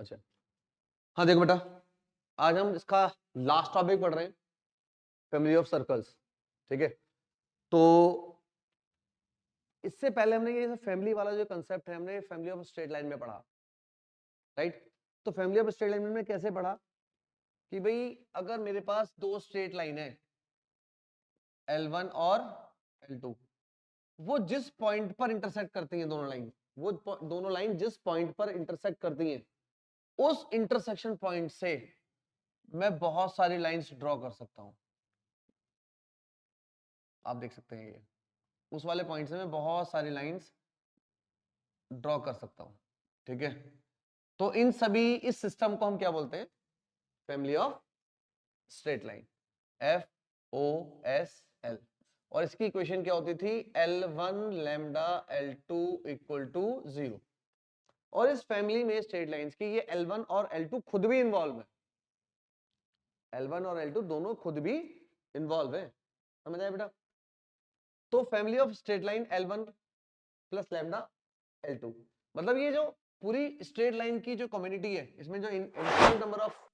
अच्छा, हाँ देखो बेटा, आज हम इसका लास्ट टॉपिक पढ़ रहे हैं, फैमिली ऑफ सर्कल्स। ठीक है, तो इससे पहले हमने ये फैमिली वाला जो कंसेप्ट है हमने फैमिली ऑफ स्ट्रेट लाइन में पढ़ा, राइट। तो फैमिली ऑफ स्ट्रेट लाइन में कैसे पढ़ा कि भाई अगर मेरे पास दो स्ट्रेट लाइन है L1 और L2, वो जिस पॉइंट पर इंटरसेक्ट करती हैं दोनों लाइन, वो दोनों लाइन जिस पॉइंट पर इंटरसेक्ट करती हैं, उस इंटरसेक्शन पॉइंट से मैं बहुत सारी लाइंस ड्रॉ कर सकता हूं। आप देख सकते हैं ये उस वाले पॉइंट से मैं बहुत सारी लाइंस ड्रॉ कर सकता हूं। ठीक है, तो इन सभी इस सिस्टम को हम क्या बोलते हैं? Family of straight line, FOSL। और इसकी इक्वेशन क्या होती थी? L1 lambda L2 equal to 0। और इस फैमिली में स्ट्रेट लाइंस की ये L1 और L2 खुद भी इन्वॉल्व है। L1 और L2 दोनों खुद भी इन्वॉल्व है, समझ आया बेटा? तो family of straight line L1 plus lambda L2, मतलब ये जो पूरी स्ट्रेट लाइन की जो कम्युनिटी है, इसमें जो initial number of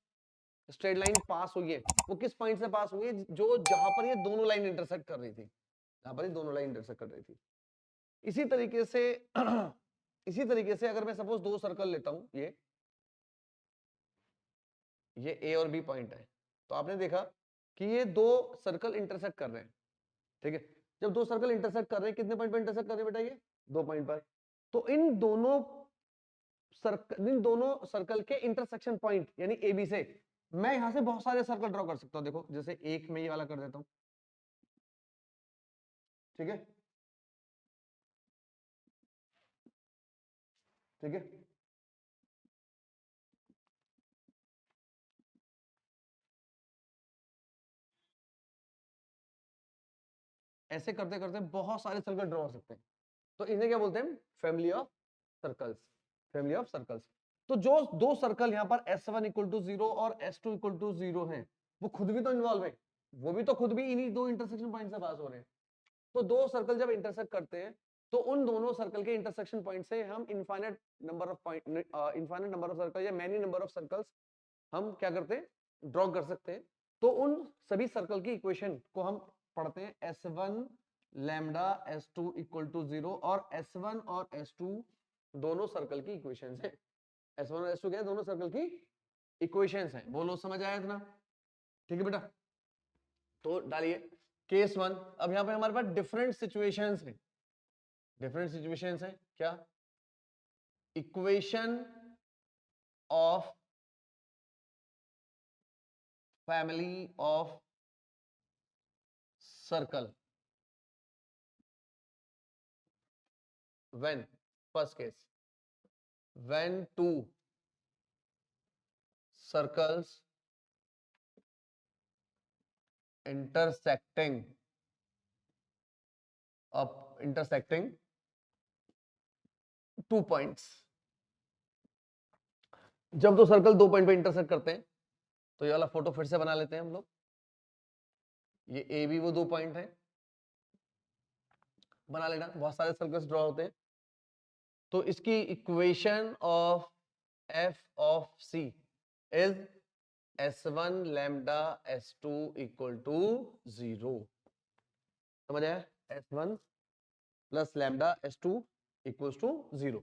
straight line pass हुई है वो किस पॉइंट से पास हुई है? जो जहां पर ये दोनों लाइन इंटरसेक्ट कर रही थी, जहां पर ये दोनों लाइन इंटरसेक्ट कर रही थी। इसी तरीके से इसी तरीके से अगर मैं सपोज दो सर्कल लेता हूं, ये A और B पॉइंट है, तो आपने देखा कि ये दो सर्कल इंटरसेक्ट कर रहे हैं। ठीक है, जब दो सर्कल इंटरसेक्ट कर रहे हैं, कितने पॉइंट पर इंटरसेक्ट कर रहे हैं बेटा? ये दो पॉइंट पर। तो इन दोनों सर्कल के इंटरसेक्शन पॉइंट यानी ए बी से मैं यहां से बहुत सारे सर्कल ड्रॉ कर सकता हूं। देखो जैसे एक में ये वाला कर देता हूं, ठीक है, ठीक है। ऐसे करते करते बहुत सारे सर्कल ड्रॉ कर सकते हैं, तो इन्हें क्या बोलते हैं? Family of circles, family of circles. तो जो दो सर्कल यहां पर S1 इक्वल टू 0 और S2 इक्वल टू 0 है, वो खुद भी तो इन्वॉल्व है, वो भी तो खुद भी इन्हीं दो इंटरसेक्शन पॉइंट से पास हो रहे हैं। तो दो सर्कल जब इंटरसेक्ट करते हैं, तो उन दोनों सर्कल के इंटरसेक्शन पॉइंट से हम infinite number of point, infinite number of circle या मैनी नंबर ऑफ सर्कल्स हम क्या करते हैं? ड्रॉ कर सकते हैं। तो उन सभी सर्कल की इक्वेशन को हम पढ़ते हैं S1 lambda S2 equal to 0, और S1 और S2 दोनों सर्कल की इक्वेशंस हैं। S1 और S2 क्या है? दोनों सर्कल की इक्वेशंस हैं। बोलो, समझ आया इतना? ठीक है बेटा, तो डालिए केस वन। अब यहां पे हमारे पास डिफरेंट सिचुएशंस हैं, डिफरेंट सिचुएशंस हैं। क्या? Equation of family of circle when, first case, when two circles intersecting intersecting two points। जब दो सर्कल दो पॉइंट पे इंटरसेक्ट करते हैं, तो ये वाला फोटो फिर से बना लेते हैं हम लोग। ये ए बी वो दो पॉइंट है, बना लेना, बहुत सारे सर्कल्स ड्रॉ होते हैं। तो इसकी equation of F of C is S1 lambda S2 equal to 0। समझ आया? S1 plus lambda S2 equals to 0।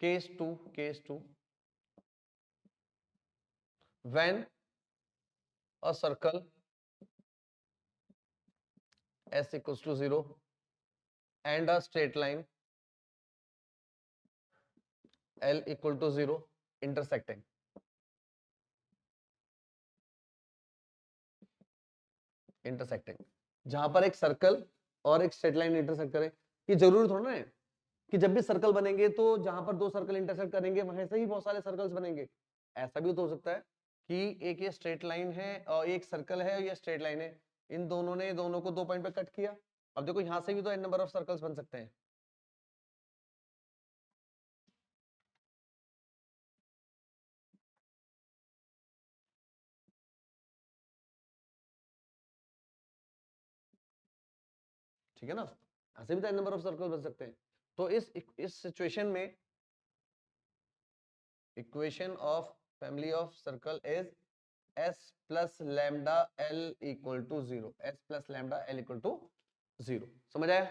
Case two, when a circle S equals to 0 and a straight line L equal to 0 intersecting, जहां पर एक circle और एक straight line intersect करे। ये जरूरी थोड़ा ना है कि जब भी सर्कल बनेंगे तो जहां पर दो सर्कल इंटरसेक्ट करेंगे वहां से ही बहुत सारे सर्कल्स बनेंगे। ऐसा भी तो हो सकता है कि एक ये स्ट्रेट लाइन है और एक सर्कल है और ये स्ट्रेट लाइन है, इन दोनों ने दोनों को दो पॉइंट पे कट किया। अब देखो यहां से भी तो n नंबर ऑफ सर्कल्स बन सकते हैं। ठीक है ना, ऐसे भी तो n नंबर ऑफ सर्कल बन सकते हैं। तो इस सिचुएशन में equation of family of circle is s plus lambda l equal to 0, s plus lambda l equal to 0। समझ आया?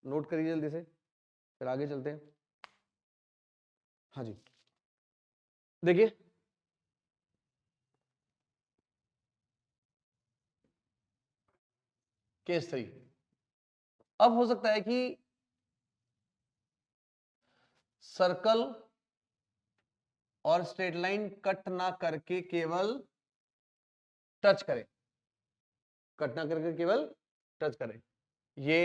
नोट करिए जल्दी से, फिर आगे चलते हैं। हाँ जी, देखिए केस 3। अब हो सकता है कि सर्कल और स्ट्रेट लाइन कट ना करके केवल टच करें, कट ना करके केवल टच करें। ये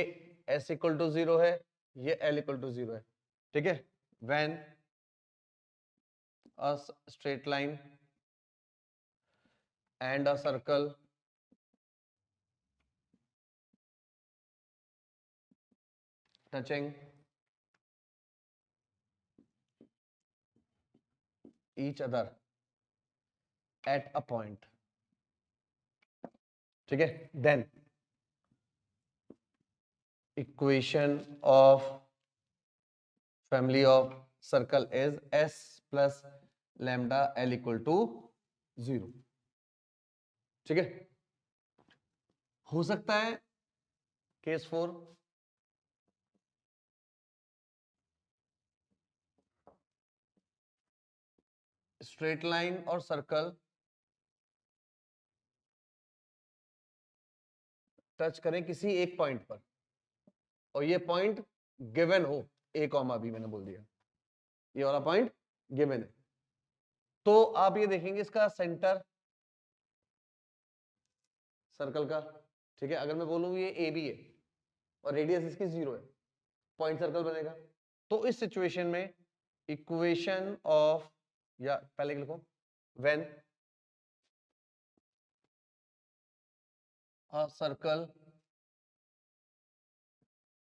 s इक्वल टू 0 है, ये l इक्वल टू 0 है, ठीक है। When a straight line and a circle touching each other at a point, ठीक है, then equation of family of circle is s plus lambda l equal to 0, ठीक है। हो सकता है केस 4, स्ट्रेट लाइन और सर्कल टच करें किसी एक पॉइंट पर और ये पॉइंट गिवन हो, a कॉमा b मैंने बोल दिया, ये वाला पॉइंट गिवन है। तो आप ये देखेंगे इसका सेंटर सर्कल का, ठीक है। अगर मैं बोलूं ये ए बी है और रेडियस इसकी 0 है, पॉइंट सर्कल बनेगा। तो इस सिचुएशन में इक्वेशन ऑफ, या पहले लिखो, when a circle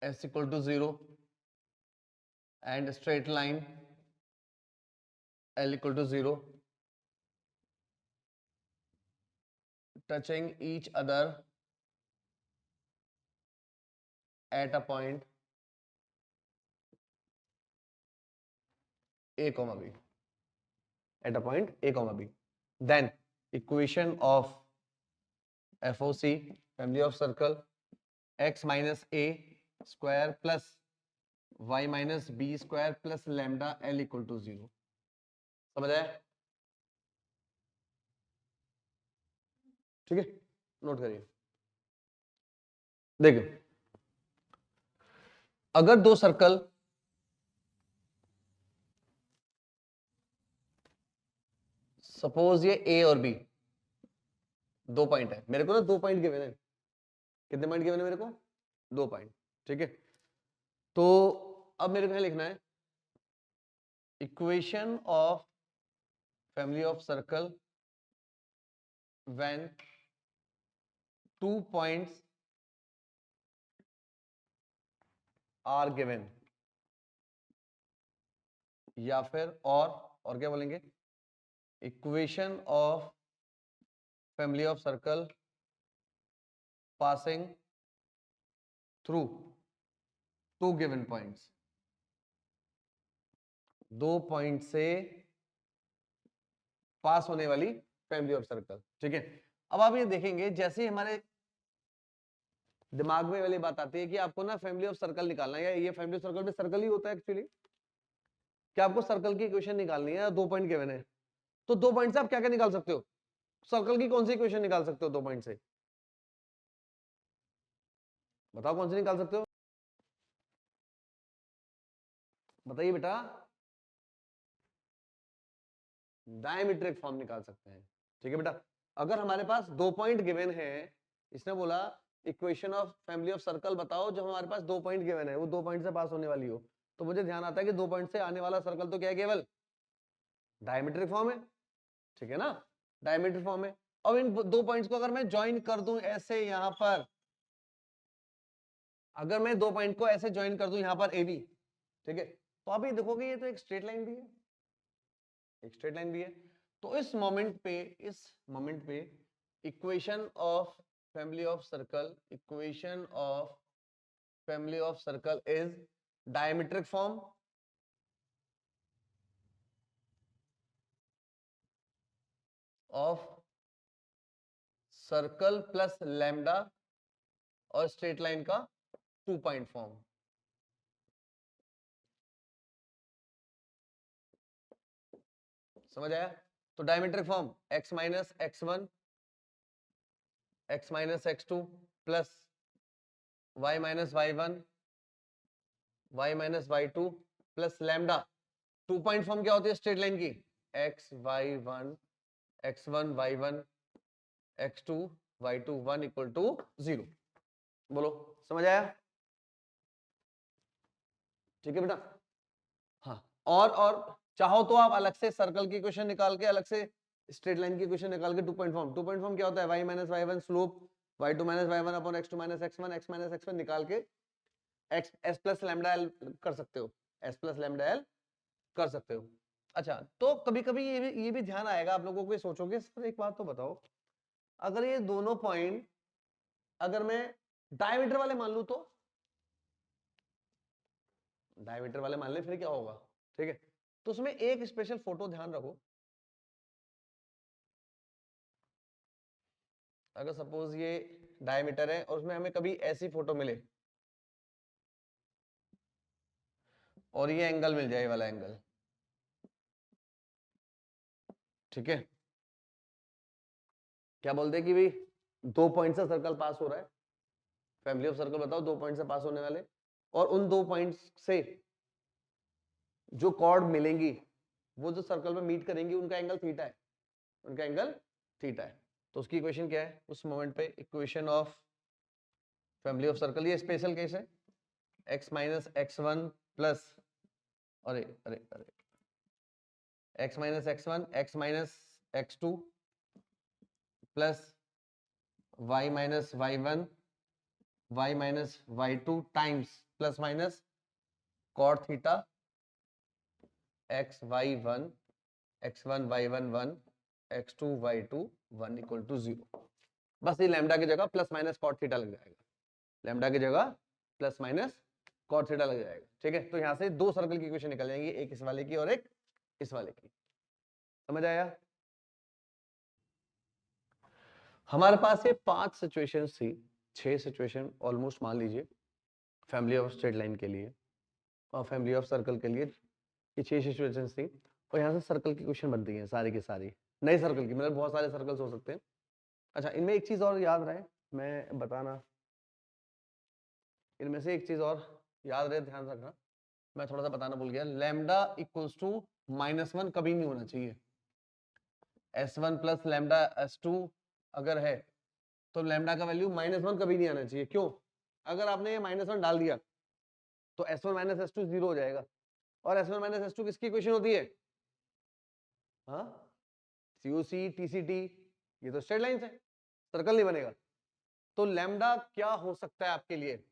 s equal to 0 and straight line l equal to 0 touching each other at a point a comma b, at a point a comma b, then equation of FOC family of circle x minus a square plus y minus b square plus lambda l equal to 0। समझ आया? ठीक है, note करिए। देखिए अगर दो circle suppose ये ए और बी दो पॉइंट है, मेरे को ना दो पॉइंट गिवन है। कितने पॉइंट गिवन है मेरे को? दो पॉइंट, ठीक है। तो अब मेरे को क्या लिखना है, equation of family of circle when 2 points are given, या फिर और क्या बोलेंगे, equation of family of circle passing through 2 given points, दो पॉइंट से पास होने वाली फैमिली ऑफ सर्कल, ठीक है। अब आप ये देखेंगे जैसे ही हमारे दिमाग में वाली बात आती है कि आपको ना फैमिली ऑफ सर्कल निकालना है, या ये फैमिली ऑफ सर्कल भी सर्कल ही होता है एक्चुअली, कि आपको सर्कल की इक्वेशन निकालनी है, दो पॉइंट गिवन है। तो दो पॉइंट से आप क्या क्या निकाल सकते हो, सर्कल की कौन सी इक्वेशन निकाल सकते हो दो पॉइंट से? बताओ कौन सी निकाल सकते हो, बताइए बेटा। डायमीट्रिक फॉर्म निकाल सकते हैं, ठीक है बेटा। अगर हमारे पास दो पॉइंट गिवन है, इसने बोला equation of family of circle बताओ जब हमारे पास दो पॉइंट गिवन है, वो दो पॉइंट से पास होने वाली हो, तो मुझे ध्यान आता है कि दो पॉइंट से आने वाला सर्कल तो क्या है, केवल डायमीट्रिक फॉर्म है, ठीक है ना, डायमीट्रिक फॉर्म है। अब इन दो पॉइंट्स को अगर मैं ज्वाइन कर दूं ऐसे यहां पर, अगर मैं दो पॉइंट को ऐसे ज्वाइन कर दूं यहां पर ए बी, ठीक है, तो आप ये देखोगे ये तो एक स्ट्रेट लाइन भी है, एक स्ट्रेट लाइन भी है। तो इस मोमेंट पे equation of family of circle, equation of family of circle is diametric form, of circle plus lambda और स्ट्रेट लाइन का 2 पॉइंट फॉर्म। समझ आया? तो diametric form x minus x1 x minus x2 plus y minus y1 y minus y2 plus lambda. 2 point form क्या होती है straight line की? x y1 x1 y1 x2 y2 1 equal to 0। बोलो समझ आया? ठीक है बेटा। हाँ, और चाहो तो आप अलग से सर्कल की इक्वेशन निकाल के, अलग से स्ट्रेट लाइन की इक्वेशन निकाल के 2 पॉइंट फॉर्म। 2 पॉइंट फॉर्म क्या होता है? y minus y1 slope y2 minus y1 upon x2 minus x1 x minus x1 निकाल के x s plus lambda l कर सकते हो, s प्लस लैम्डा l कर सकते हो। अच्छा, तो कभी कभी ये भी ध्यान आएगा आप लोगों को, सोचोगे सर एक बात तो बताओ, अगर ये दोनों पॉइंट अगर मैं डायमीटर वाले मान लूं तो? डायमीटर वाले मान ले फिर क्या होगा? ठीक है, तो उसमें एक स्पेशल फोटो ध्यान रखो। अगर सपोज ये डायमीटर है और उसमें हमें कभी ऐसी फोटो मिले और ये एंगल मिल जाए, ये वाला एंगल, ठीक है, क्या बोलते हैं कि भाई 2 पॉइंट से सर्कल पास हो रहा है, फैमिली ऑफ सर्कल बताओ 2 पॉइंट से पास होने वाले, और उन 2 पॉइंट्स से जो कॉर्ड मिलेंगी वो जो सर्कल में मीट करेंगी उनका एंगल थीटा है, उनका एंगल थीटा है। तो उसकी इक्वेशन क्या है उस मोमेंट पे? Equation of family of circle, ये स्पेशल केस है, x माइनस x1 प्लस, अरे अरे अरे, x minus x1 x minus x2 plus y minus y1 y minus y2 times plus minus cot theta xy1 x1 y1 1 x2 y2 1 equal to 0। बस ये lambda की जगह plus minus cot theta लग जाएगा, lambda की जगह plus minus cot theta लग जाएगा। ठीक है, तो यहां से 2 सर्कल की इक्वेशन निकल जाएंगी, एक इस वाले की और एक इस वाले की। समझ आया? हमारे पास ये 5 सिचुएशंस थी, 6 सिचुएशन ऑलमोस्ट मान लीजिए फैमिली ऑफ स्ट्रेट लाइन के लिए और फैमिली ऑफ सर्कल के लिए, ये 6 सिचुएशंस थी, और यहाँ से सर्कल की क्वेश्चन बनती है सारी की सारी, नए सर्कल की, मतलब बहुत सारे सर्कल्स हो सकते हैं। अच्छा, इनमें एक चीज और याद रहे, मैं बताना, इनमें से एक चीज और याद रहे, ध्यान रखना, मैं थोड़ा सा बताना भूल गया, लैम्डा इक्वल्स टू -1 कभी नहीं होना चाहिए। S1 प्लस लैम्डा S2 अगर है तो लैम्डा का वैल्यू -1 कभी नहीं आना चाहिए। क्यों? अगर आपने ये -1 डाल दिया तो S1 माइनस S2 0 हो जाएगा, और S1 माइनस S2 किसकी इक्वेशन होती है? हाँ, COC TCT, ये तो स्ट्रेट लाइन है, सर्कल नहीं बनेगा। तो लैम्डा क्या हो सकता है आपके लिए?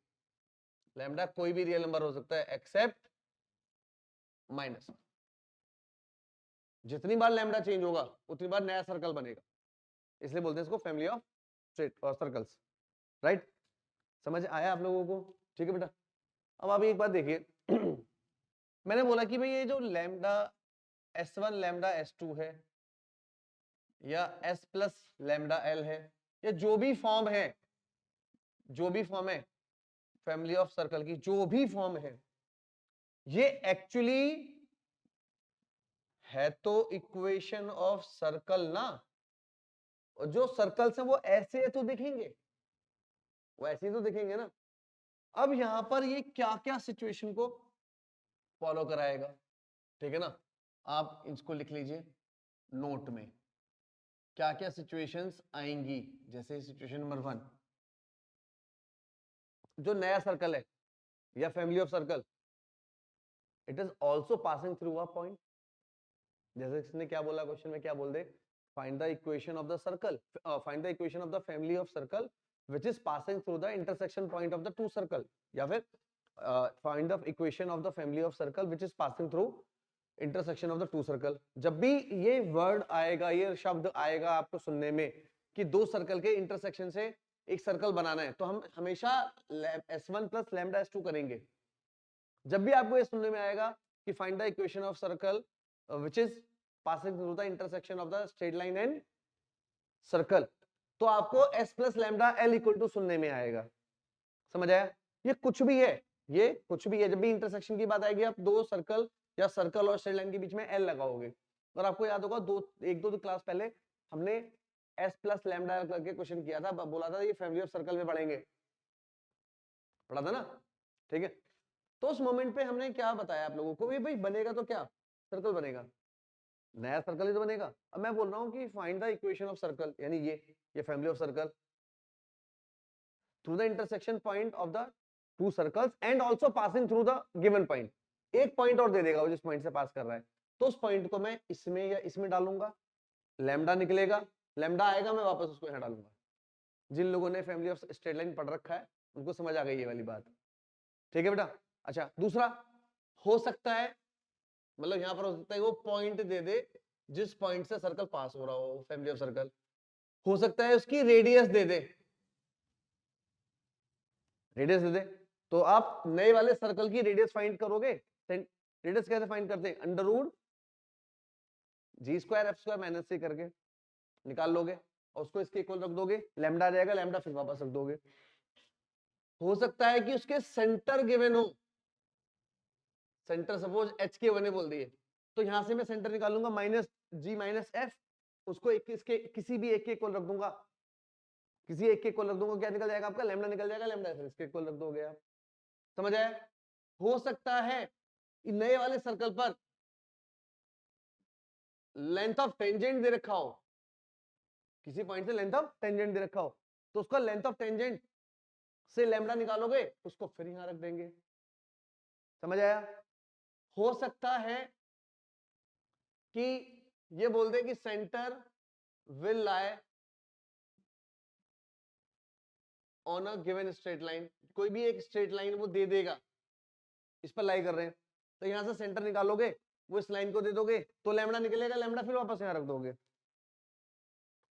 लैम्डा कोई भी रियल नंबर हो सकता है एक्सेप्ट -1। जितनी बार लैम्डा चेंज होगा उतनी बार नया सर्कल बनेगा, इसलिए बोलते हैं इसको फैमिली ऑफ स्ट्रेट और सर्कल्स। राइट? समझ आया आप लोगों को? ठीक है बेटा। अब आप एक बात देखिए मैंने बोला कि भाई ये जो लैम्डा S1 लैम्डा S2 है या S प्लस लैम्डा L है, या जो भी फॉर्म है, जो भी फॉर्म है फैमिली ऑफ सर्कल की, जो भी फॉर्म है, ये एक्चुअली है तो इक्वेशन ऑफ सर्कल ना। और जो सर्कल्स हैं वो ऐसे तो दिखेंगे, वो ऐसे ही तो दिखेंगे ना। अब यहां पर ये क्या क्या सिचुएशन को फॉलो कराएगा, ठीक है ना, आप इसको लिख लीजिए नोट में, क्या क्या सिचुएशंस आएंगी। जैसे सिचुएशन नंबर 1, जो नया सर्कल है या family of circle, it is also passing through a point. जैसे इसने क्या बोला क्वेश्चन में, क्या बोल दे, find the equation of the circle, find the equation of the family of circle which is passing through the intersection point of the two circle, या फिर find the equation of the family of circle which is passing through intersection of the two circle। जब भी ये word आएगा, ये शब्द आएगा आपको सुनने में कि दो सर्कल के इंटरसेक्शन से एक सर्कल बनाना है, तो हम हमेशा S1 प्लस लैम्डा S2 करेंगे। जब भी आपको ये सुनने में आएगा कि find the equation of circle which is passing through the intersection of the straight line and circle, तो आपको s plus lambda L equal to सुनने में आएगा। समझ आया? ये कुछ भी है, ये कुछ भी है, जब भी इंटरसेक्शन की बात आएगी आप दो सर्कल या सर्कल और स्ट्रेट लाइन के बीच में एल लगाओगे। और आपको याद होगा एक दो क्लास पहले हमने s प्लस लैम्डा करके क्वेश्चन किया था, बोला था ये फैमिली ऑफ सर्कल में पढ़ेंगे, पढ़ा था ना? ठीक है, तो उस मोमेंट पे हमने क्या बताया आप लोगों को, भाई बनेगा तो क्या, सर्कल बनेगा, नया सर्कल ही तो बनेगा। अब मैं बोल रहा हूँ कि find the equation of circle, यानी ये family of circle through the intersection point of the two circles and also passing through the given point. एक पॉइंट और दे देगा वो जिस पॉइंट से पास कर रहा है, तो उस पॉइंट को मैं इसमें या इसमें डालूंगा, लैम्डा निकलेगा, लैम्डा आएगा, मैं वापस उसको यहाँ डालूंगा। जिन लोगों ने फैमिली ऑफ स्ट्रेट लाइन पढ़ रखा है उनको समझ आ गई ये वाली बात। ठीक है बेटा? अच्छा, दूसरा हो सकता है, मतलब यहां पर हो सकता है वो पॉइंट दे दे जिस पॉइंट से सर्कल पास हो रहा हो, फैमिली ऑफ सर्कल। हो सकता है उसकी रेडियस दे दे, रेडियस दे दे, तो आप नए वाले सर्कल की रेडियस फाइंड करोगे। रेडियस कैसे फाइंड करते हैं? अंडर रूट जी स्क्वायर एफ स्क्वायर माइनस सी करके निकाल लोगे और उसको इसके इक्वल रख दोगे, लैम्डा आ जाएगा, लैम्डा फिर वापस रख दोगे। हो सकता है कि उसके सेंटर गिवन हो, सेंटर सपोज एच के वन बोल दिए, तो यहां से मैं सेंटर निकालूंगा माइनस जी माइनस एफ, उसको इसके किसी भी एक के इक्वल रख दूंगा, किसी एक के इक्वल रख दूंगा, क्या निकल जाएगा आपका? लैम्डा निकल जाएगा, लैम्डा फिर इसके इक्वल रख दोगे आप। समझ आया? हो सकता है नए वाले सर्कल पर लेंथ ऑफ टेंजेंट दे रखा हो, किसी पॉइंट से लेंथ ऑफ टेंजेंट दे रखा हो, तो उसका लेंथ ऑफ टेंजेंट से लैम्डा निकालोगे, उसको फिर यहां रख देंगे। समझ आया? हो सकता है कि ये बोल दे कि centre will lie on a given straight line, कोई भी एक स्ट्रेट लाइन वो दे देगा, इस पर लाई कर रहे हैं, तो यहां से सेंटर निकालोगे, वो इस लाइन को दे दोगे, तो लैम्डा निकलेगा, लैम्डा फिर वापस यहां रख दोगे।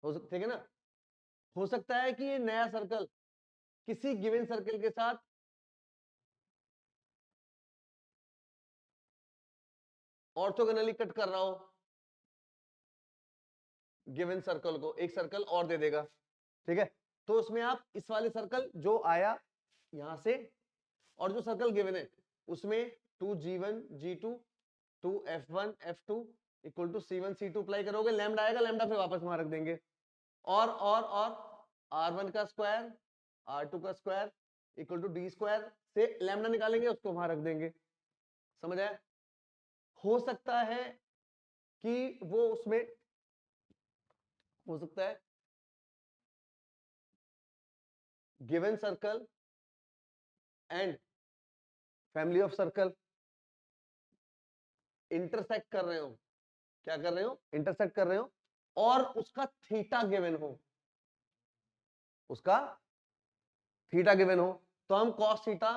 हो सकता है ना? हो सकता है कि ये नया सर्कल किसी गिवन सर्कल के साथ ऑर्थोगोनली कट कर रहा हो, गिवन सर्कल को एक सर्कल और दे देगा। ठीक है, तो उसमें आप इस वाले सर्कल जो आया यहां से और जो सर्कल गिवन है उसमें 2g1 g2 2f1 f2 equal to c1 c2 apply करोगे, लैम्डा आएगा, लैम्डा फिर वापस वहां रख देंगे। और r1 का स्क्वायर r2 का square equal to D square से लैम्डा निकालेंगे, उसको वहां रख देंगे। समझ आया? हो सकता है कि वो उसमें हो सकता है given circle and family of circle intersect कर रहे हो, क्या कर रहे हो? इंटरसेक्ट कर रहे हो, और उसका थीटा गिवन हो, उसका थीटा गिवन हो, तो हम cos theta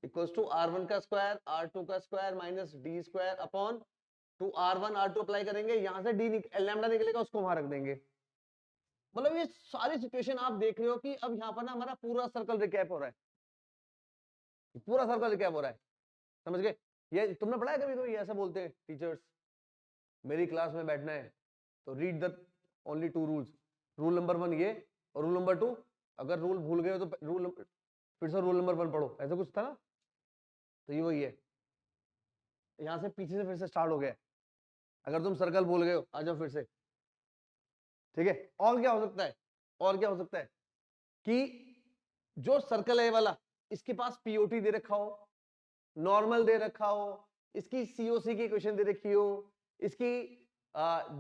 equals to r1 का स्क्वायर r2 का square minus D square upon two r1 r2 apply करेंगे, यहां से डी लैम्डा निकलेगा, उसको वहां रख देंगे। मतलब ये सारी सिचुएशन आप देख रहे हो कि अब यहाँ पर ना हमारा पूरा सर्कल रिकैप हो रहा है, पूरा सर्कल रिकैप हो रहा है। समझ गए? ये तुमने पढ़ा है कभी कभी ऐसा बोलते हैं टीचर्स, मेरी क्लास में बैठना है तो read the only two rules, rule number 1 ये और रूल नंबर 2, अगर रूल भूल गए हो तो रूल फिर से रूल नंबर 1 पढ़ो, ऐसा कुछ था ना? तो ये वही है, यहां से पीछे से फिर से स्टार्ट हो गया, अगर तुम सर्कल भूल गए हो आ जाओ फिर से। ठीक है, और क्या हो सकता है? और क्या हो सकता है कि जो सर्कल है वाला, इसके पास पीओटी दे रखा हो, नॉर्मल दे रखा हो, इसकी सीओसी की इक्वेशन दे रखी हो, इसकी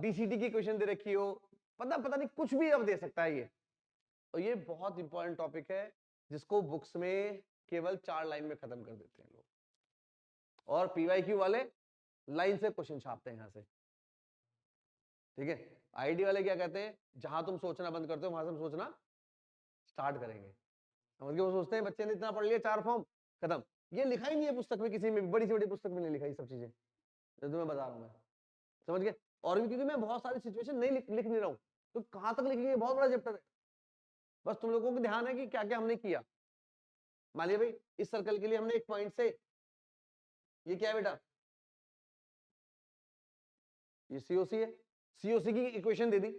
डीसीटी की इक्वेशन दे रखी हो, पता नहीं कुछ भी अब दे सकता है ये। तो ये बहुत इंपॉर्टेंट टॉपिक है जिसको बुक्स में केवल 4 लाइन में खत्म कर देते हैं लोग, और पीवाईक्यू वाले लाइन से क्वेश्चन छापते हैं यहां से। ठीक है, आईडी वाले क्या कहते हैं, जहां तुम सोचना बंद करते हो वहां से हम सोचना स्टार्ट करेंगे। समझ गए? वो सोचते हैं बच्चे ने इतना पढ़ लिया 4 फॉर्म खत्म, ये लिखा ही नहीं है पुस्तक में, किसी में बड़ी से बड़ी पुस्तक में नहीं लिखा ये सब चीजें जो तुम्हें बता रहा हूं मैं। समझ गए? और भी क्योंकि मैं बहुत सारी सिचुएशन नहीं लिख नहीं रहा हूं, तो कहां तक लिखेंगे, बहुत बड़ा चैप्टर है। बस तुम लोगों को ध्यान है कि क्या क्या हमने किया। मान लिया भाई इस सर्कल के लिए हमने एक पॉइंट से, ये क्या है बेटा, ये सीओसी है, सीओसी की इक्वेशन दे दी,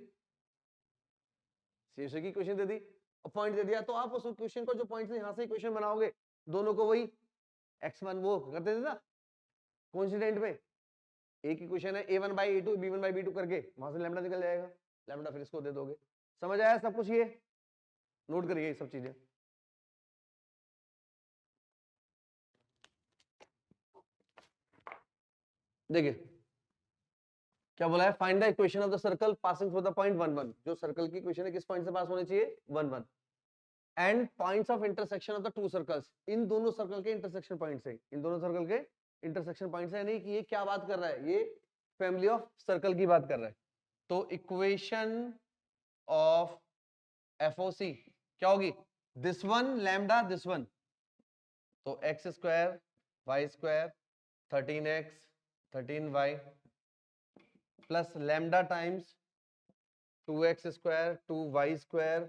शीर्षक की क्वेश्चन दे दी और पॉइंट दे दिया, तो आप उस क्वेश्चन को जो पॉइंट से यहां से क्वेश्चन बनाओगे दोनों को वही x1 वो करते थे ना कोइंसिडेंट में, एक इक्वेशन है a1 by a2 b1 by b2 करके वहां से लैम्डा निकल जाएगा, लैम्डा फिर इसको दे दोगे। समझ आया सब कुछ? ये नोट करिए ये सब चीजें। देखिए क्या बोला है, find the equation of the circle passing through the point 1 1। जो सर्कल की इक्वेशन है किस पॉइंट से पास होनी चाहिए? 1 1। And points of intersection of the two circles, इन दोनों सर्कल के इंटरसेक्शन पॉइंट से, इन दोनों सर्कल के इंटरसेक्शन पॉइंट से, यानी कि ये क्या बात कर रहा है, ये फैमिली ऑफ सर्कल की बात कर रहा है। तो इक्वेशन ऑफ एफओसी क्या होगी? This one lambda this one, तो x square y square 13x 13y plus lambda times 2x square 2y square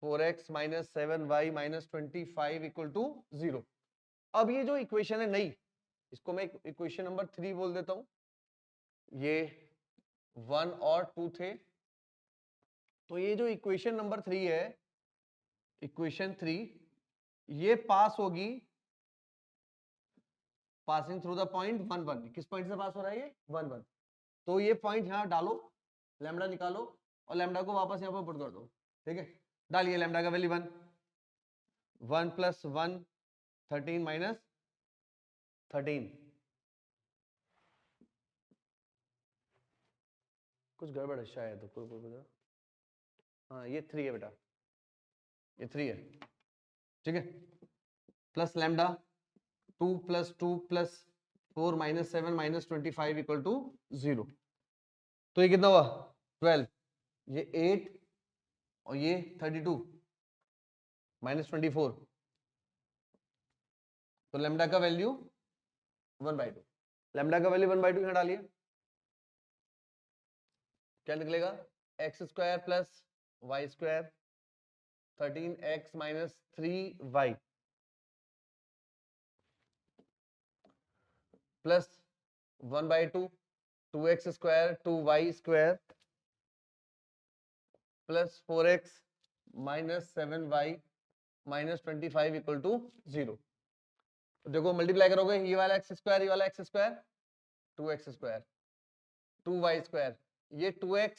4x minus 7y minus 25 equal to 0। अब ये जो इक्वेशन है नई, इसको मैं इक्वेशन नंबर 3 बोल देता हूं। ये 1 और 2 थे, तो ये जो इक्वेशन नंबर 3 है, इक्वेशन 3 ये पास होगी पासिंग थ्रू द पॉइंट 1 1। किस पॉइंट से पास हो रहा है ये? 1 1। तो ये पॉइंट यहां डालो, लैम्डा निकालो और लैम्डा को वापस यहां पर पुट कर दो। ठीक है, डालिए लैम्डा का वैल्यू 1 1 प्लस 1 13 माइनस 13। कुछ गड़बड़ है शायद, तो कोई हाँ ये 3 है बेटा, ये 3 है। ठीक है, plus lambda 2 plus 2 plus 4 minus 7 minus 25 equal to 0। तो ये कितना हुआ? 12, ये 8 और ये 32 माइनस 24, तो लैम्डा का वैल्यू 1/2। लैम्डा का वैल्यू 1/2 यहां डालिए, क्या निकलेगा? X square plus y square 13x minus 3y plus 1/2 2x square 2y square plus 4x minus 7y minus 25 equal to 0। देखो मल्टीप्लाई करोगे, ये वाला एक्स स्क्वायर, ये वाला x square 2x square 2y square, ये 2x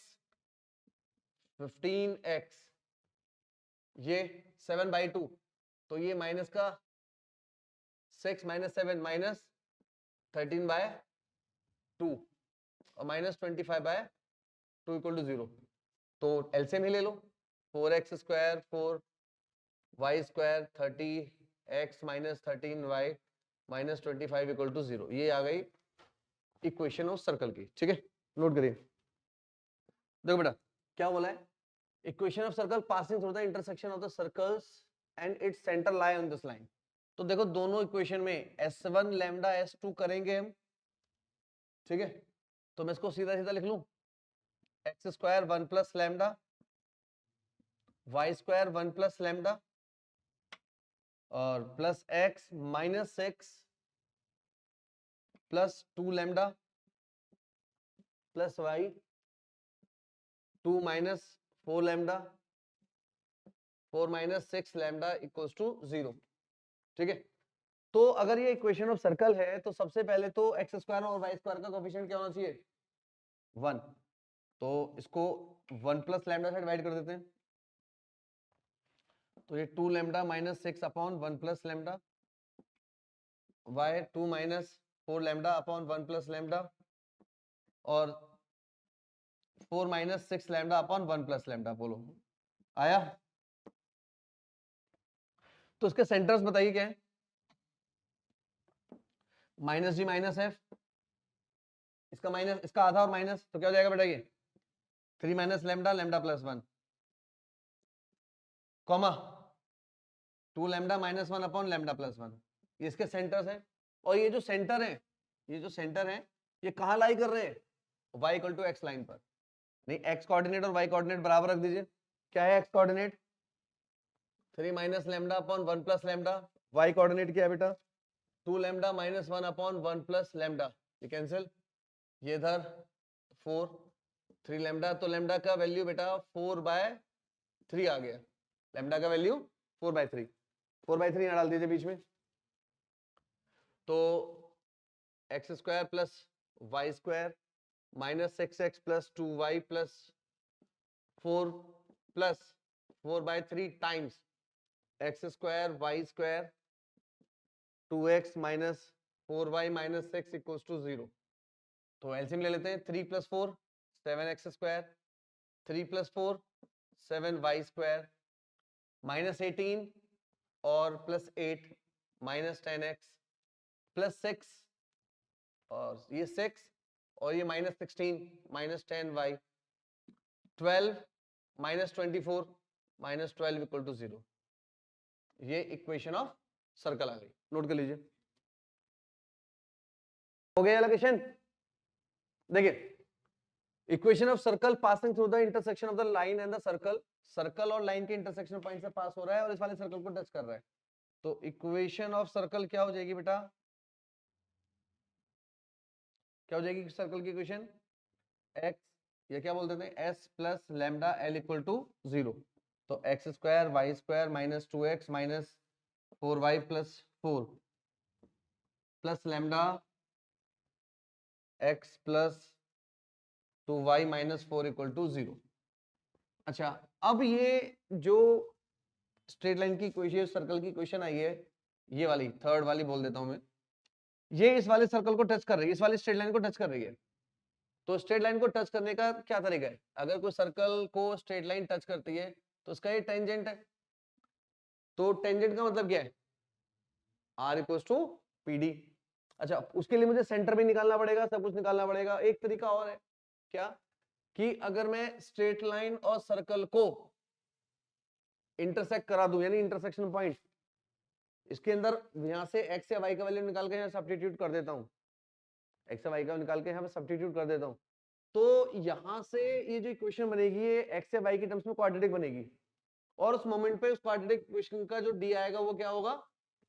15x, ये 7/2, तो ये माइनस का 6 माइनस 7 माइनस 13/2 और माइनस 25/2 इक्वल टू 0। तो एलसीएम ही ले लो, 4x square 4y square 30x minus 13y minus 25 equal to 0। ये आ गई इक्वेशन ऑफ सर्कल की। ठीक है, नोट करिए। देखो बेटा क्या बोला है, equation of circle passing through the intersection of the circles and its centre lie on this line. तो देखो दोनों इक्वेशन में S1 लैम्डा S2 करेंगे हम। ठीक है, तो मैं इसको सीधा सीधा लिख लूं, x square 1 plus lambda y square 1 plus lambda और plus x minus 6 plus 2 lambda plus y 2 minus 4 lambda 4 minus 6 lambda equals to 0। ठीक है, तो अगर ये इक्वेशन ऑफ सर्कल है तो सबसे पहले तो एक्स स्क्वायर और वाई स्क्वायर का कोएफिशिएंट क्या होना चाहिए? 1। तो इसको 1 प्लस लैम्डा से डिवाइड कर देते हैं, तो ये 2 lambda minus 6 upon 1 plus lambda, y 2 minus 4 lambda upon 1 plus lambda और 4 minus 6 lambda upon 1 plus lambda. बोलो आया? तो इसके सेंटर्स बताइए क्या है? माइनस जी माइनस एफ, इसका माइनस, इसका आधा और माइनस, तो क्या हो जाएगा बेटा? ये 3 minus lambda lambda plus 1 comma 2 lambda minus 1 upon lambda plus 1। ये इसके सेंटर्स हैं। और ये जो सेंटर है, ये जो सेंटर है ये कहां लाई कर रहे हैं? y equal to x line पर। नहीं, एक्स कोऑर्डिनेट और y कोऑर्डिनेट बराबर रख दीजिए। क्या है x coordinate? 3 minus lambda upon 1 plus lambda. y coordinate क्या है बेटा? 2 lambda minus 1 upon 1 plus lambda. ये कैंसिल, ये इधर 4 3 लैम्डा, तो लैम्डा का वैल्यू बेटा 4/2 3 आ गया, लैम्डा का वैल्यू 4/3, 4/3 यहाँ डाल दीजिए बीच में, तो x square plus y square minus 6x plus 2y plus 4 plus 4/3 times x square y square 2x minus 4y minus 6 equals to 0। तो एलसीएम ले लेते हैं, 3 plus 4 7x square, 3 plus 4 7y square minus 18 और प्लस 8 माइनस 10x प्लस 6 और ये 6 और ये minus 16 minus 10y 12 minus 24 minus 12 equal to 0। ये इक्वेशन ऑफ सर्कल आ गई, नोट कर लीजिए। हो गया लोकेशन, देखिए equation of circle passing through the intersection of the line and the circle, circle और लाइन के इंटरसेक्शन पॉइंट से पास हो रहा है और इस वाले सर्कल को टच कर रहा है। तो इक्वेशन ऑफ सर्कल क्या हो जाएगी बेटा, क्या हो जाएगी सर्कल की इक्वेशन, एक्स ये क्या बोल देते हैं S plus lambda L equal to 0। तो x square y square minus 2x minus 4y plus 4 plus lambda x plus 2y minus 4 equal to 0। अच्छा, अब ये जो स्ट्रेट लाइन की इक्वेशन सर्कल की इक्वेशन आई है, ये वाली थर्ड वाली बोल देता हूं मैं, ये इस वाले सर्कल को टच कर रही है, इस वाली स्ट्रेट लाइन को टच कर रही है। तो स्ट्रेट लाइन को टच करने का क्या तरीका है, अगर कोई सर्कल को स्ट्रेट लाइन टच करती है तो उसका ये टेंजेंट है। तो टेंजेंट का मतलब क्या है, r इक्वल्स टू PD। अच्छा, उसके लिए मुझे सेंटर भी निकालना पड़ेगा, सब कुछ निकालना पड़ेगा। एक तरीका और है क्या, कि अगर मैं स्ट्रेट लाइन और सर्कल को इंटरसेक्ट करा दूं, यानी इंटरसेक्शन पॉइंट, इसके अंदर यहां से x या y का वैल्यू निकाल के यहां सब्स्टिट्यूट कर देता हूं, x या y का निकाल के यहां पे सब्स्टिट्यूट कर देता हूं, तो यहां से ये जो इक्वेशन बनेगी ये x या y के टर्म्स में क्वाड्रेटिक बनेगी, और उस मोमेंट पे उस क्वाड्रेटिक इक्वेशन का जो d आएगा वो क्या होगा,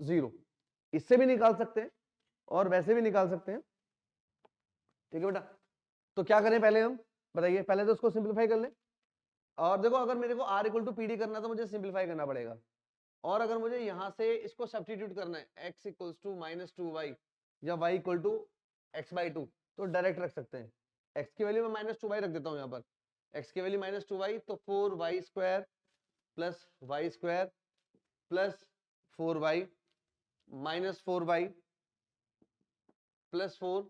0। इससे भी निकाल सकते हैं और वैसे भी निकाल सकते हैं, ठीक है बेटा। तो क्या करें पहले हम, बताइए, पहले तो उसको सिंप्लीफाई कर लें। और देखो, अगर मेरे को r इक्वल टू PD करना है तो मुझे सिंप्लीफाई करना पड़ेगा, और अगर मुझे यहां से इसको सब्स्टिट्यूट करना है x equals to minus 2y या y इक्वल टू x/2, तो डायरेक्ट रख सकते हैं। x की वैल्यू मैं माइनस 2y रख देता हूं, यहाँ पर x की वैल्यू माइनस 2y, तो 4y square plus y square plus 4y minus 4y plus 4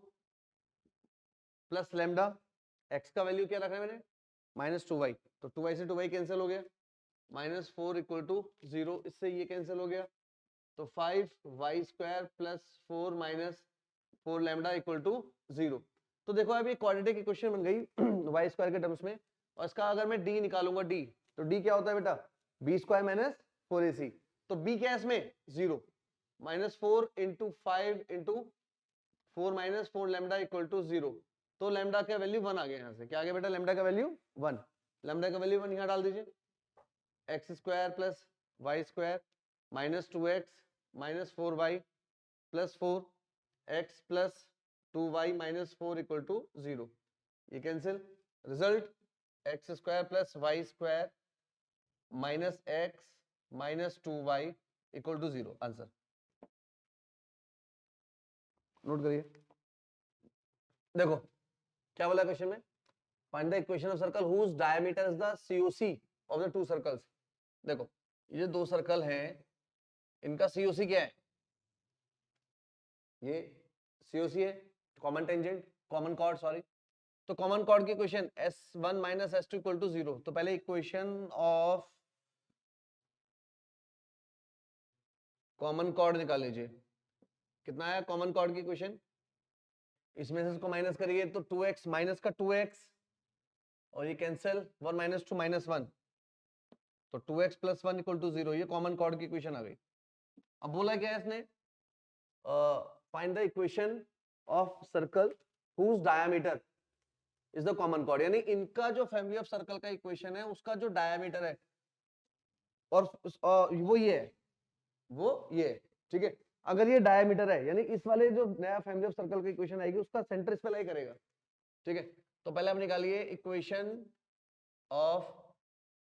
plus lambda, x का वैल्यू क्या रखा है मैंने, माइनस 2y, तो 2y से 2y कैंसिल हो गया, माइनस 4 इक्वल टू 0, इससे ये कैंसिल हो गया, तो 5y square plus 4 minus 4 lambda equal to 0। तो देखो अभी क्वाड्रेटिक इक्वेशन बन गई y स्क्वायर के टर्म्स में, और इसका अगर मैं d निकालूंगा, d, तो d क्या होता है बेटा, b स्क्वायर माइनस 4ac, तो b क्या है इसमें, 0, minus 4 into 5 into 4 minus 4 lambda equal to 0। तो लैम्डा का वैल्यू 1 आ गया, यहाँ से क्या आ गया बेटा, लैम्डा का वैल्यू 1, लैम्डा का वैल्यू 1 यहाँ डाल दीजिए, x square plus y square minus 2x minus 4y plus 4x plus 2y minus 4 equal to 0, ये cancel, result x square plus y square minus x minus 2y equal to 0, answer. Note करिए, देखो क्या बोला question में, find the equation of circle whose diameter is the COC of the two circles. देखो ये दो circle हैं, इनका COC क्या है, ये COC है, common tangent, common chord, sorry. तो कॉमन कॉर्ड की equation S1 minus S2 equal to 0। तो पहले इक्वेशन ऑफ कॉमन कॉर्ड निकाल लीजिए, कितना आया कॉमन कॉर्ड की इक्वेशन, इसमें से इसको माइनस करिए तो 2x माइनस का 2x और ये कैंसिल, 1 माइनस 2 माइनस 1, तो 2x प्लस 1 इक्वल टू 0, ये कॉमन कॉर्ड की इक्वेशन आ गई। अब बोला क्या है इसने, find the equation of circle whose diameter is the common chord, यानी इनका जो फैमिली ऑफ सर्कल का इक्वेशन है उसका जो डायमीटर है और वो ये है, वो ये है, ठीक है। अगर ये डायमीटर है यानी इस वाले जो नया फैमिली ऑफ सर्कल का इक्वेशन आएगी उसका सेंटर इस पे लाई करेगा, ठीक है। तो पहले आप निकालिए इक्वेशन ऑफ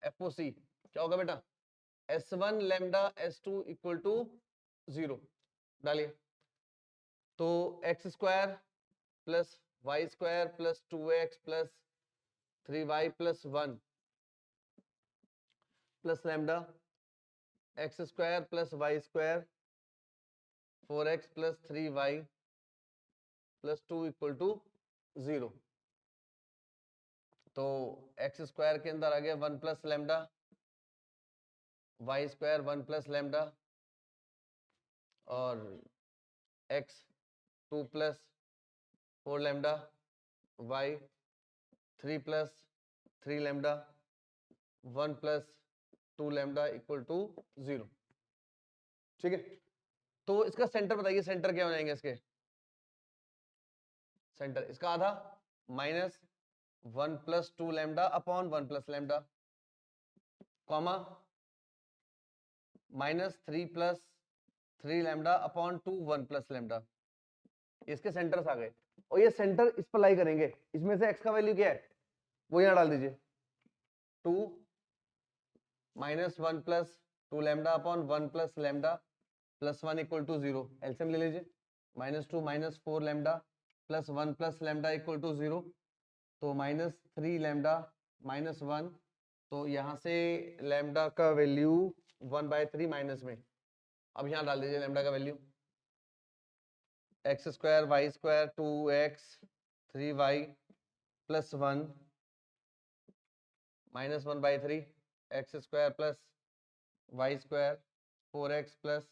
FOC, क्या होगा बेटा, S1 lambda S2 equal to 0 डालिए। तो x square plus y square plus 2x plus 3y plus 1 plus lambda x square plus y square 4x plus 3y plus 2 equal to 0। तो x square के अंदर आ गया 1 plus lambda, y square 1 plus lambda और x 2 plus 4 lambda, y 3 plus 3 lambda 1 plus 2 lambda equal to 0। ठीक है, तो इसका सेंटर बताइए, सेंटर क्या हो जाएंगे इसके सेंटर? इसका आधा minus 1 plus 2 lambda upon 1 plus lambda, comma minus 3 plus 3 lambda upon 2 1 plus lambda. इसके सेंटर्स आ गए और ये सेंटर इस पर लाई करेंगे। इसमें से x का वैल्यू क्या है वो यहां डाल दीजिए, 2 minus 1 plus 2 lambda upon 1 plus lambda plus 1 equal to 0। LCM ले लीजिए, minus 2 minus 4 lambda plus 1 plus lambda equal to 0। तो माइनस 3 लैम्डा माइनस 1, तो यहाँ से लैम्डा का वैल्यू 1/3 माइनस में। अब यहाँ डाल दीजिए लैम्डा का value, x square y square 2x 3y plus 1 minus 1/3 x square plus y square 4x plus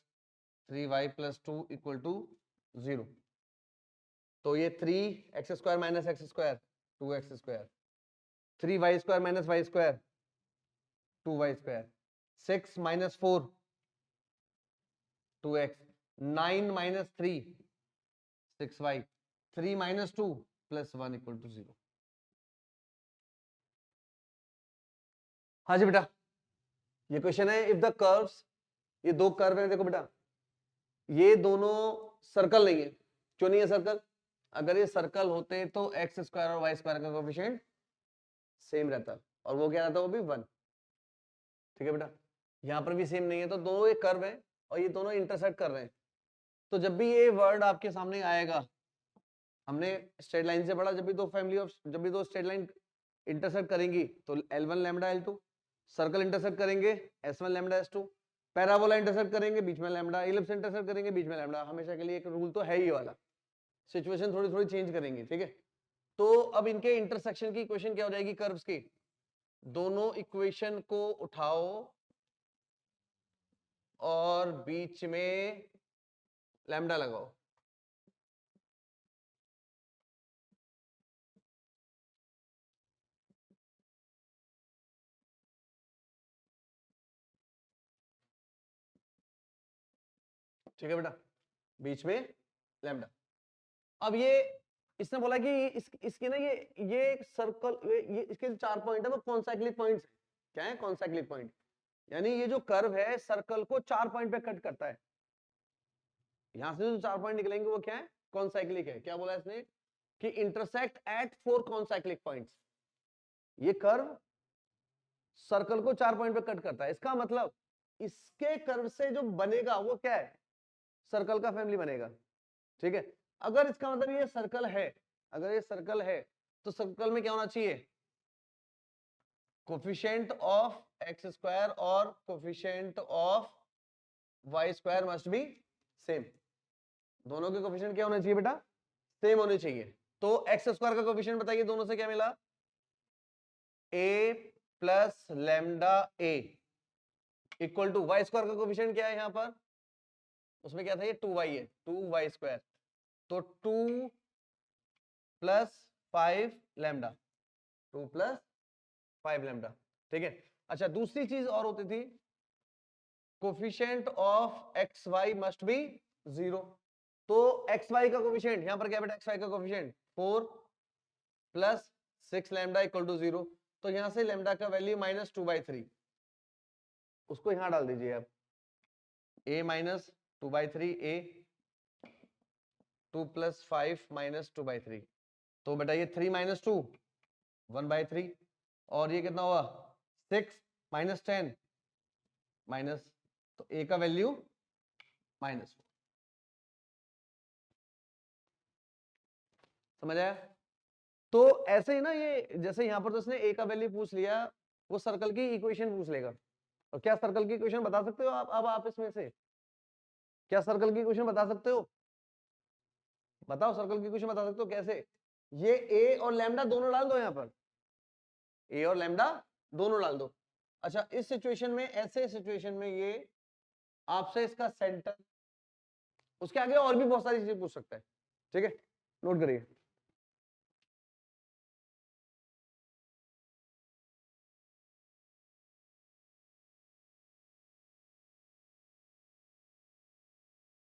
3y plus 2 equal to 0। तो ये 3x square minus x square 2x square, 3y square minus y square 2y square, 6 minus 4 2x, 9 minus 3 6y, 3 minus 2 plus 1 equal to 0। हाँ जी बेटा, ये question है, if the curves, ये दो curve है, देखो बेटा ये दोनों सर्कल नहीं है। क्यों नहीं है सर्कल? अगर ये सर्कल होते तो एक्स स्क्वायर और वाई स्क्वायर का कोएफिशिएंट सेम रहता, और वो क्या रहता, वो भी 1। ठीक है बेटा, यहां पर भी सेम नहीं है, तो दोनों ये कर्व है और ये दोनों इंटरसेक्ट कर रहे हैं। तो जब भी ये वर्ड आपके सामने आएगा, हमने स्ट्रेट लाइन से पढ़ा, जब भी दो स्ट्रेट लाइन इंटरसेक्ट करेंगी तो L1 lambda L2, circle intersect करेंगे S1 lambda S2, parabola intersect करेंगे बीच में लैम्डा, इलिप्स इंटरसेक्ट करेंगे बीच में लैम्डा। हमेशा के लिए एक रूल तो है ही वाला, सिचुएशन थोड़ी थोड़ी चेंज करेंगे। ठीक है, तो अब इनके इंटरसेक्शन की इक्वेशन क्या हो जाएगी कर्व्स की? दोनों इक्वेशन को उठाओ और बीच में लैम्डा लगाओ। ठीक है बेटा, बीच में लैम्डा। अब ये इसने बोला कि इसके ना ये सर्कल, ये इसके जो 4 पॉइंट है वो कॉन्साइक्लिक पॉइंट्स है। क्या है? कॉन्साइक्लिक पॉइंट, यानी ये जो कर्व है सर्कल को 4 पॉइंट पे कट करता है। यहां से जो 4 पॉइंट निकलेंगे वो क्या है? कॉन्साइक्लिक है। क्या बोला इसने? कि इंटरसेक्ट एट 4 कॉन्साइक्लिक पॉइंट्स। ये कर्व सर्कल को 4 पॉइंट पे कट करता है। इसका मतलब इसके कर्व से जो बनेगा वो क्या है? सर्कल का फैमिली बनेगा। ठीक है, अगर इसका मतलब ये सर्कल है, अगर ये सर्कल है तो सर्कल में क्या होना चाहिए? कोफिशिएंट ऑफ एक्स स्क्वायर और coefficient of y square must be same. दोनों के कोफिशिएंट क्या होने चाहिए बेटा? सेम होने चाहिए। तो एक्स स्क्वायर का कोफिशिएंट बताइए, दोनों से क्या मिला? a plus lambda a equal to y square का कोफिशिएंट क्या है यहां पर? उसमें क्या था? ये 2y है, 2y स्क्वायर, तो 2 प्लस 5 लैम्डा, 2 प्लस 5 लैम्डा। ठीक है, अच्छा दूसरी चीज और होती थी, coefficient of x y must be 0। तो एक्स वाई का कोफिशिएंट यहां पर क्या बेटा? एक्स वाई का coefficient 4 plus 6 lambda equal to 0। तो यहां से लैम्डा का वैल्यू -2/3, उसको यहां डाल दीजिए आप, a -2/3 a 2 प्लस 5 -2/3। तो बेटा ये 3 -2 1/3, और ये कितना हुआ? 6 -10 माइनस, तो ए का वैल्यू -4। समझ आया? तो ऐसे ही ना, ये जैसे यहां पर तो इसने ए का वैल्यू पूछ लिया, वो सर्कल की इक्वेशन पूछ लेगा। और क्या सर्कल की इक्वेशन बता सकते हो आप? अब आप इसमें से क्या सर्कल की इक्वेशन बता सकते हो? बताओ, सर्कल की इक्वेशन बता सकते हो कैसे? ये ए और लैम्डा दोनों डाल दो यहां पर, ए और लैम्डा दोनों डाल दो। अच्छा, इस सिचुएशन में, ऐसे सिचुएशन में ये आपसे इसका सेंटर, उसके आगे और भी बहुत सारी चीजें पूछ सकता है। ठीक है, नोट करिए।